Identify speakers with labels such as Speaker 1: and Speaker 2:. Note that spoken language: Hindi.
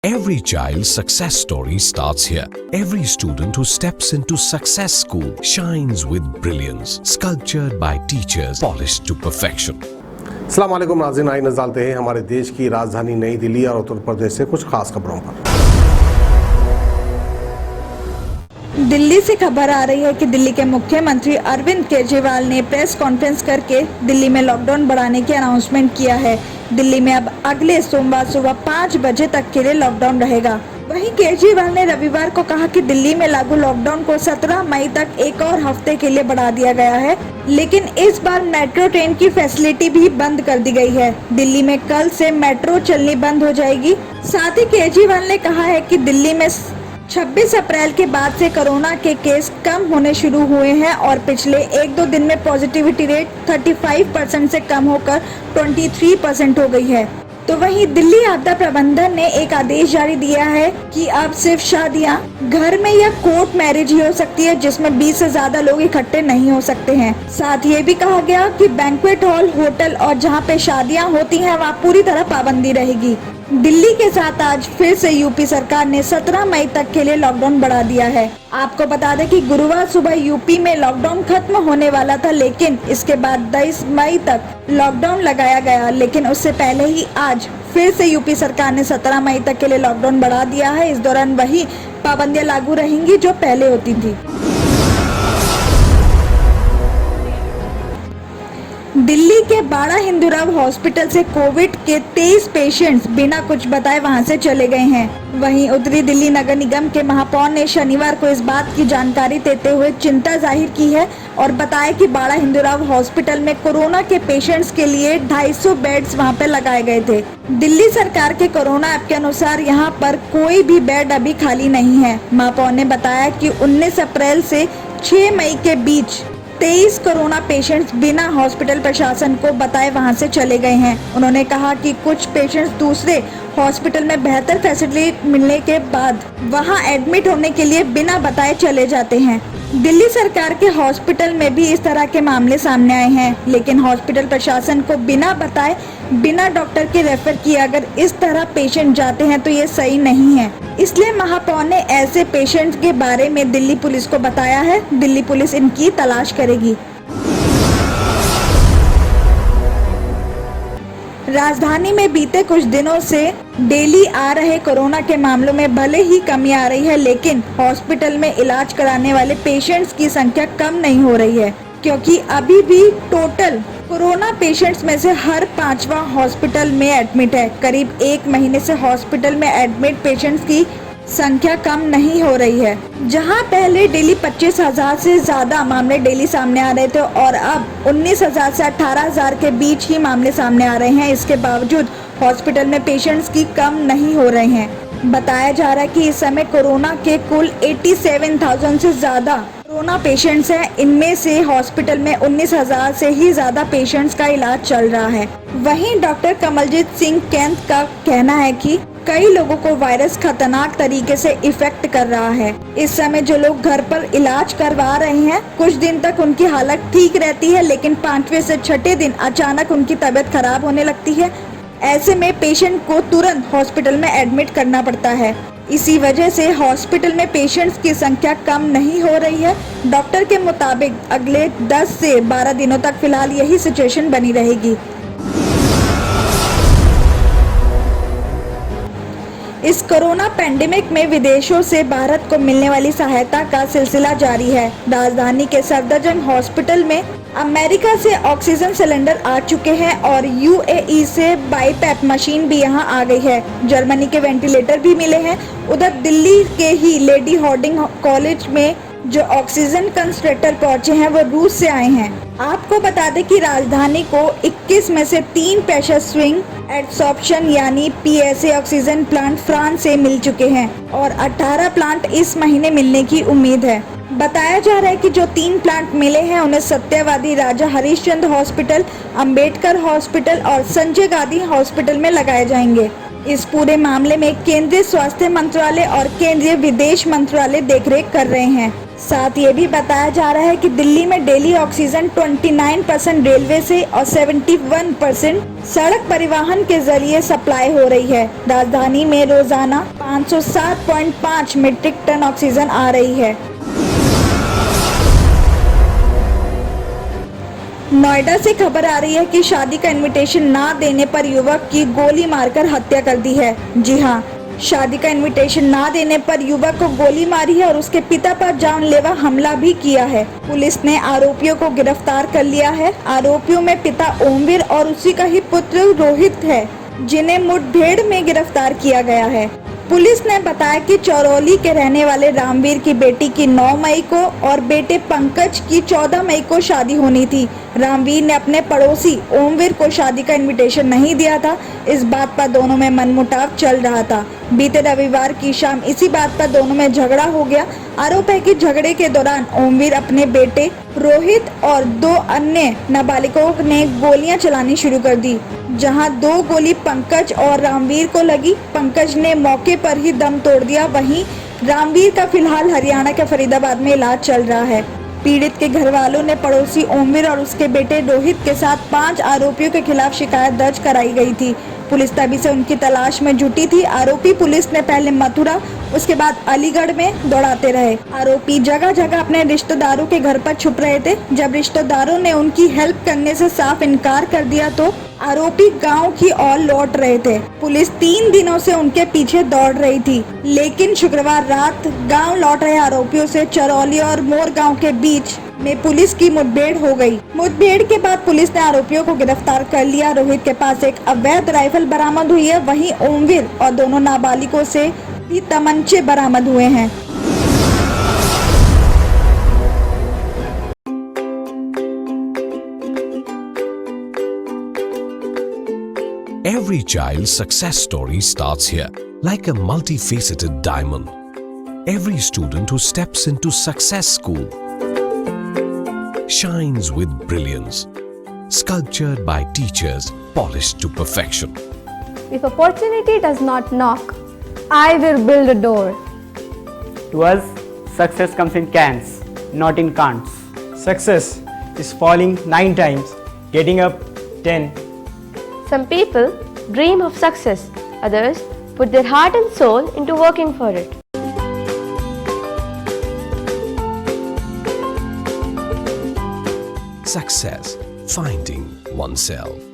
Speaker 1: Every child's success story starts here. Every student who steps into Success School shines with brilliance, sculptured by teachers, polished to perfection.
Speaker 2: अस्सलाम वालेकुम नाज़रीन, आइए नज़र डालते हैं हमारे देश की राजधानी नई दिल्ली और उत्तर प्रदेश से कुछ खास खबरों पर।
Speaker 3: दिल्ली से खबर आ रही है कि दिल्ली के मुख्यमंत्री अरविंद केजरीवाल ने प्रेस कॉन्फ्रेंस करके दिल्ली में लॉकडाउन बढ़ाने की अनाउंसमेंट किया है। दिल्ली में अब अगले सोमवार सुबह 5 बजे तक के लिए लॉकडाउन रहेगा। वहीं केजरीवाल ने रविवार को कहा कि दिल्ली में लागू लॉकडाउन को 17 मई तक एक और हफ्ते के लिए बढ़ा दिया गया है, लेकिन इस बार मेट्रो ट्रेन की फैसिलिटी भी बंद कर दी गई है। दिल्ली में कल से मेट्रो चलनी बंद हो जाएगी। साथ ही केजरीवाल ने कहा है कि दिल्ली में 26 अप्रैल के बाद से कोरोना के केस कम होने शुरू हुए हैं और पिछले 1-2 दिन में पॉजिटिविटी रेट 35% से कम होकर 23% हो गई है। तो वहीं दिल्ली आपदा प्रबंधन ने एक आदेश जारी दिया है कि अब सिर्फ शादियां घर में या कोर्ट मैरिज ही हो सकती है, जिसमें 20 से ज्यादा लोग इकट्ठे नहीं हो सकते हैं। साथ ये भी कहा गया कि बैंक्वेट हॉल, होटल और जहां पे शादियां होती हैं वहां पूरी तरह पाबंदी रहेगी। दिल्ली के साथ आज फिर से यूपी सरकार ने 17 मई तक के लिए लॉकडाउन बढ़ा दिया है। आपको बता दें कि गुरुवार सुबह यूपी में लॉकडाउन खत्म होने वाला था, लेकिन इसके बाद 23 मई तक लॉकडाउन लगाया गया। लेकिन उससे पहले ही आज फिर से यूपी सरकार ने 17 मई तक के लिए लॉकडाउन बढ़ा दिया है। इस दौरान वही पाबंदियां लागू रहेंगी जो पहले होती थी। दिल्ली के बाड़ा हिंदूराव हॉस्पिटल से कोविड के 23 पेशेंट्स बिना कुछ बताए वहां से चले गए हैं। वहीं उत्तरी दिल्ली नगर निगम के महापौर ने शनिवार को इस बात की जानकारी देते हुए चिंता जाहिर की है और बताया कि बाड़ा हिंदूराव हॉस्पिटल में कोरोना के पेशेंट्स के लिए 250 बेड्स वहां पर लगाए गए थे। दिल्ली सरकार के कोरोना ऐप के अनुसार यहाँ पर कोई भी बेड अभी खाली नहीं है। महापौर ने बताया कि 19 अप्रैल से 6 मई के बीच 23 कोरोना पेशेंट्स बिना हॉस्पिटल प्रशासन को बताए वहां से चले गए हैं। उन्होंने कहा कि कुछ पेशेंट्स दूसरे हॉस्पिटल में बेहतर फैसिलिटी मिलने के बाद वहां एडमिट होने के लिए बिना बताए चले जाते हैं। दिल्ली सरकार के हॉस्पिटल में भी इस तरह के मामले सामने आए हैं, लेकिन हॉस्पिटल प्रशासन को बिना बताए, बिना डॉक्टर के रेफर किए अगर इस तरह पेशेंट जाते हैं तो ये सही नहीं है। इसलिए महापौर ने ऐसे पेशेंट्स के बारे में दिल्ली पुलिस को बताया है। दिल्ली पुलिस इनकी तलाश करेगी। राजधानी में बीते कुछ दिनों से डेली आ रहे कोरोना के मामलों में भले ही कमी आ रही है, लेकिन हॉस्पिटल में इलाज कराने वाले पेशेंट्स की संख्या कम नहीं हो रही है, क्योंकि अभी भी टोटल कोरोना पेशेंट्स में से हर 5वां हॉस्पिटल में एडमिट है। करीब 1 महीने से हॉस्पिटल में एडमिट पेशेंट्स की संख्या कम नहीं हो रही है। जहां पहले डेली 25,000 से ज्यादा मामले डेली सामने आ रहे थे और अब 19,000 से 18,000 के बीच ही मामले सामने आ रहे हैं। इसके बावजूद हॉस्पिटल में पेशेंट्स की कम नहीं हो रहे हैं। बताया जा रहा है कि इस समय कोरोना के कुल 87,000 से ज्यादा कोरोना पेशेंट्स हैं। इनमें से हॉस्पिटल में 19,000 से ही ज्यादा पेशेंट्स का इलाज चल रहा है। वहीं डॉक्टर कमलजीत सिंह कैंथ का कहना है कि कई लोगों को वायरस खतरनाक तरीके से इफेक्ट कर रहा है। इस समय जो लोग घर पर इलाज करवा रहे हैं, कुछ दिन तक उनकी हालत ठीक रहती है, लेकिन 5वें से 6ठे दिन अचानक उनकी तबीयत खराब होने लगती है। ऐसे में पेशेंट को तुरंत हॉस्पिटल में एडमिट करना पड़ता है। इसी वजह से हॉस्पिटल में पेशेंट्स की संख्या कम नहीं हो रही है। डॉक्टर के मुताबिक अगले 10 से 12 दिनों तक फिलहाल यही सिचुएशन बनी रहेगी। इस कोरोना पैंडेमिक में विदेशों से भारत को मिलने वाली सहायता का सिलसिला जारी है। राजधानी के सफदरजंग हॉस्पिटल में अमेरिका से ऑक्सीजन सिलेंडर आ चुके हैं और यूएई से बाईपैप मशीन भी यहां आ गई है। जर्मनी के वेंटिलेटर भी मिले हैं। उधर दिल्ली के ही लेडी हार्डिंग कॉलेज में जो ऑक्सीजन कंसंट्रेटर पहुंचे हैं वो रूस से आए हैं। आपको बता दें कि राजधानी को 21 में से 3 प्रेशर स्विंग एडसॉर्प्शन यानी पीएसए ऑक्सीजन प्लांट फ्रांस से मिल चुके हैं और 18 प्लांट इस महीने मिलने की उम्मीद है। बताया जा रहा है कि जो 3 प्लांट मिले हैं उन्हें सत्यवादी राजा हरिश्चंद्र हॉस्पिटल, अंबेडकर हॉस्पिटल और संजय गांधी हॉस्पिटल में लगाए जाएंगे। इस पूरे मामले में केंद्रीय स्वास्थ्य मंत्रालय और केंद्रीय विदेश मंत्रालय देखरेख कर रहे हैं। साथ ये भी बताया जा रहा है कि दिल्ली में डेली ऑक्सीजन 29% रेलवे से और 71% सड़क परिवहन के जरिए सप्लाई हो रही है। राजधानी में रोजाना 507.5 मीट्रिक टन ऑक्सीजन आ रही है। नोएडा से खबर आ रही है कि शादी का इनविटेशन ना देने पर युवक की गोली मारकर हत्या कर दी है। जी हां, शादी का इनविटेशन ना देने पर युवक को गोली मारी है और उसके पिता पर जानलेवा हमला भी किया है। पुलिस ने आरोपियों को गिरफ्तार कर लिया है। आरोपियों में पिता ओमवीर और उसी का ही पुत्र रोहित है, जिन्हें मुठभेड़ में गिरफ्तार किया गया है। पुलिस ने बताया कि चौरौली के रहने वाले रामवीर की बेटी की 9 मई को और बेटे पंकज की 14 मई को शादी होनी थी। रामवीर ने अपने पड़ोसी ओमवीर को शादी का इनविटेशन नहीं दिया था। इस बात पर दोनों में मनमुटाव चल रहा था। बीते रविवार की शाम इसी बात पर दोनों में झगड़ा हो गया। आरोप है कि झगड़े के दौरान ओमवीर अपने बेटे रोहित और 2 अन्य नाबालिगों ने गोलियां चलानी शुरू कर दी, जहां 2 गोली पंकज और रामवीर को लगी। पंकज ने मौके पर ही दम तोड़ दिया। वहीं रामवीर का फिलहाल हरियाणा के फरीदाबाद में इलाज चल रहा है। पीड़ित के घर वालों ने पड़ोसी ओमवीर और उसके बेटे रोहित के साथ 5 आरोपियों के खिलाफ शिकायत दर्ज कराई गई थी। पुलिस तभी से उनकी तलाश में जुटी थी। आरोपी पुलिस ने पहले मथुरा, उसके बाद अलीगढ़ में दौड़ाते रहे। आरोपी जगह जगह अपने रिश्तेदारों के घर पर छुप रहे थे। जब रिश्तेदारों ने उनकी हेल्प करने से साफ इनकार कर दिया तो आरोपी गांव की ओर लौट रहे थे। पुलिस 3 दिनों से उनके पीछे दौड़ रही थी, लेकिन शुक्रवार रात गांव लौट रहे आरोपियों से चरौली और मोर गांव के बीच में पुलिस की मुठभेड़ हो गई। मुठभेड़ के बाद पुलिस ने आरोपियों को गिरफ्तार कर लिया। रोहित के पास एक अवैध राइफल बरामद हुई है। वहीं ओमवीर और दोनों नाबालिगों से भी तमंचे बरामद हुए हैं।
Speaker 1: Every child's success story starts here, like a multifaceted diamond. Every student who steps into success school shines with brilliance, sculptured by teachers polished to perfection.
Speaker 4: If opportunity does not knock, I will build a door.
Speaker 5: To us, success comes in cans, not in can'ts.
Speaker 6: Success is falling 9 times, getting up 10.
Speaker 4: Some people dream of success, others put their heart and soul into working for it.
Speaker 1: Success, finding oneself.